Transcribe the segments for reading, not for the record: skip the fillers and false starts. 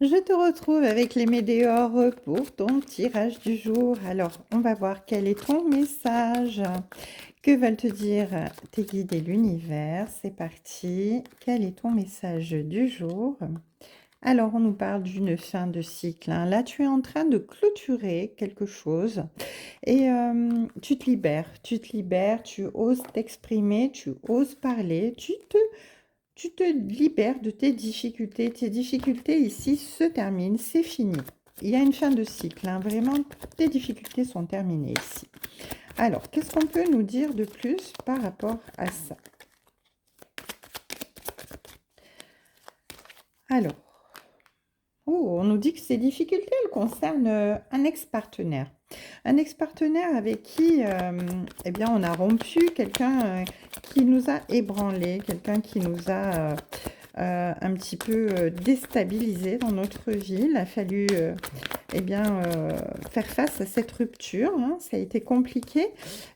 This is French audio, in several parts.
Je te retrouve avec les météores pour ton tirage du jour. Alors, on va voir quel est ton message. Que veulent te dire tes guides et l'univers? C'est parti. Quel est ton message du jour? Alors, on nous parle d'une fin de cycle, hein. Là, tu es en train de clôturer quelque chose et tu te libères, tu oses t'exprimer, tu oses parler, tu te libères de tes difficultés. Tes difficultés ici se terminent, c'est fini. Il y a une fin de cycle, hein. Vraiment, tes difficultés sont terminées ici. Alors, qu'est-ce qu'on peut nous dire de plus par rapport à ça? Alors, oh, on nous dit que ces difficultés, elles concernent un ex-partenaire. Un ex-partenaire avec qui, eh bien, on a rompu, quelqu'un qui nous a ébranlé, quelqu'un qui nous a un petit peu déstabilisé dans notre vie. Il a fallu eh bien, faire face à cette rupture, hein. Ça a été compliqué.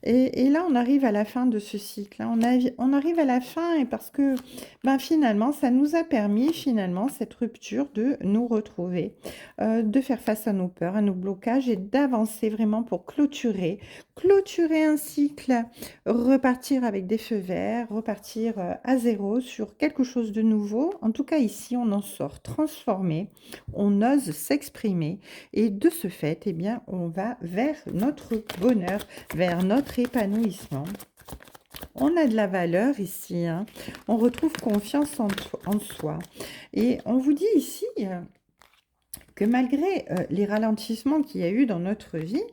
Et là, on arrive à la fin de ce cycle, hein. On arrive à la fin et parce que ben, finalement, ça nous a permis, finalement, cette rupture de nous retrouver, de faire face à nos peurs, à nos blocages et d'avancer vraiment pour clôturer un cycle, repartir avec des feux verts, repartir à zéro sur quelque chose de nouveau. En tout cas, ici, on en sort transformé, on ose s'exprimer et de ce fait, eh bien, on va vers notre bonheur, vers notre épanouissement. On a de la valeur ici, hein. On retrouve confiance en soi. Et on vous dit ici que malgré les ralentissements qu'il y a eu dans notre vie,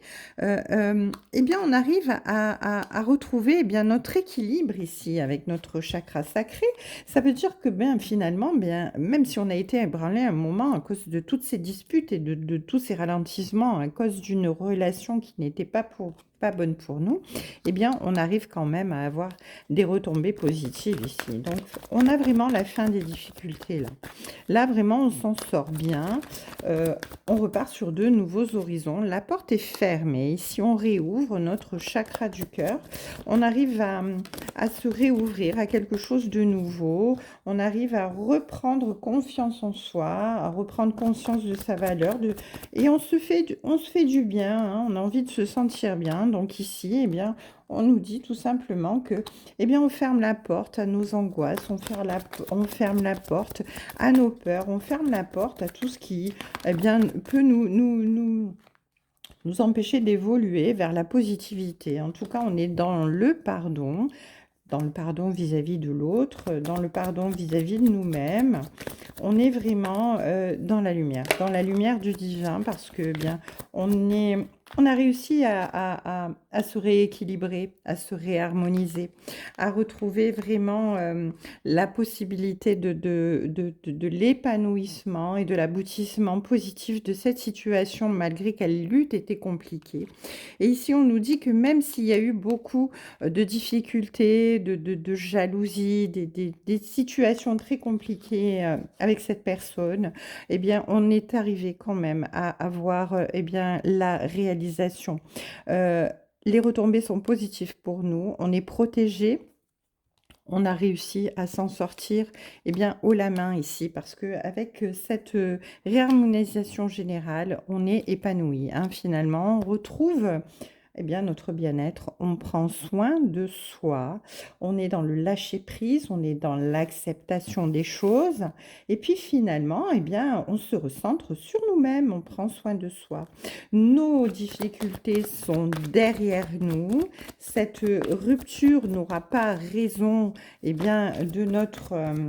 eh bien, on arrive à retrouver eh bien, notre équilibre ici avec notre chakra sacré. Ça veut dire que ben, finalement, bien, même si on a été ébranlé un moment à cause de toutes ces disputes et de tous ces ralentissements, à cause d'une relation qui n'était pas bonne pour nous, eh bien, on arrive quand même à avoir des retombées positives ici. Donc, on a vraiment la fin des difficultés là. Là, vraiment, on s'en sort bien. On repart sur de nouveaux horizons. La porte est fermée. Si on réouvre notre chakra du cœur, on arrive à se réouvrir à quelque chose de nouveau. On arrive à reprendre confiance en soi, à reprendre conscience de sa valeur. Et on se fait du bien, hein. On a envie de se sentir bien. Donc ici, eh bien, on nous dit tout simplement que, eh bien, on ferme la porte à nos angoisses, on ferme la porte à nos peurs, on ferme la porte à tout ce qui, eh bien, peut nous empêcher d'évoluer vers la positivité. En tout cas, on est dans le pardon vis-à-vis de l'autre, dans le pardon vis-à-vis de nous-mêmes. On est vraiment dans la lumière du divin parce que, eh bien, on a réussi à se rééquilibrer, à se réharmoniser, à retrouver vraiment la possibilité de l'épanouissement et de l'aboutissement positif de cette situation malgré qu'elle eût été compliquée. Et ici, on nous dit que même s'il y a eu beaucoup de difficultés, de jalousie, des situations très compliquées avec cette personne, eh bien, on est arrivé quand même à avoir eh bien, la réalisation. Les retombées sont positives pour nous, on est protégé. On a réussi à s'en sortir eh bien, haut la main ici parce qu'avec cette réharmonisation générale, on est épanoui, hein, finalement. On retrouve eh bien, notre bien-être, on prend soin de soi, on est dans le lâcher-prise, on est dans l'acceptation des choses et puis finalement, eh bien, on se recentre sur nous-mêmes, on prend soin de soi. Nos difficultés sont derrière nous, cette rupture n'aura pas raison eh bien, de notre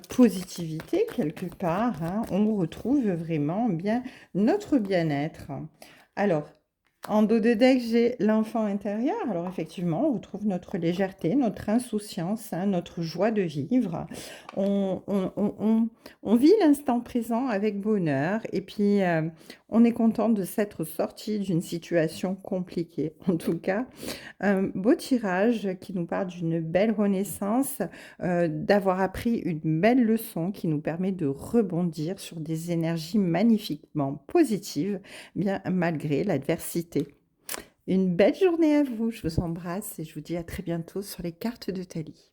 positivité quelque part, hein. On retrouve vraiment bien notre bien-être. Alors, en dos de deck, j'ai l'enfant intérieur. Alors effectivement, on retrouve notre légèreté, notre insouciance, hein, notre joie de vivre. On, on- on- on- on vit l'instant présent avec bonheur et puis on est content de s'être sorti d'une situation compliquée. En tout cas, un beau tirage qui nous parle d'une belle renaissance, d'avoir appris une belle leçon qui nous permet de rebondir sur des énergies magnifiquement positives, bien malgré l'adversité. Une belle journée à vous, je vous embrasse et je vous dis à très bientôt sur les cartes de Thalie.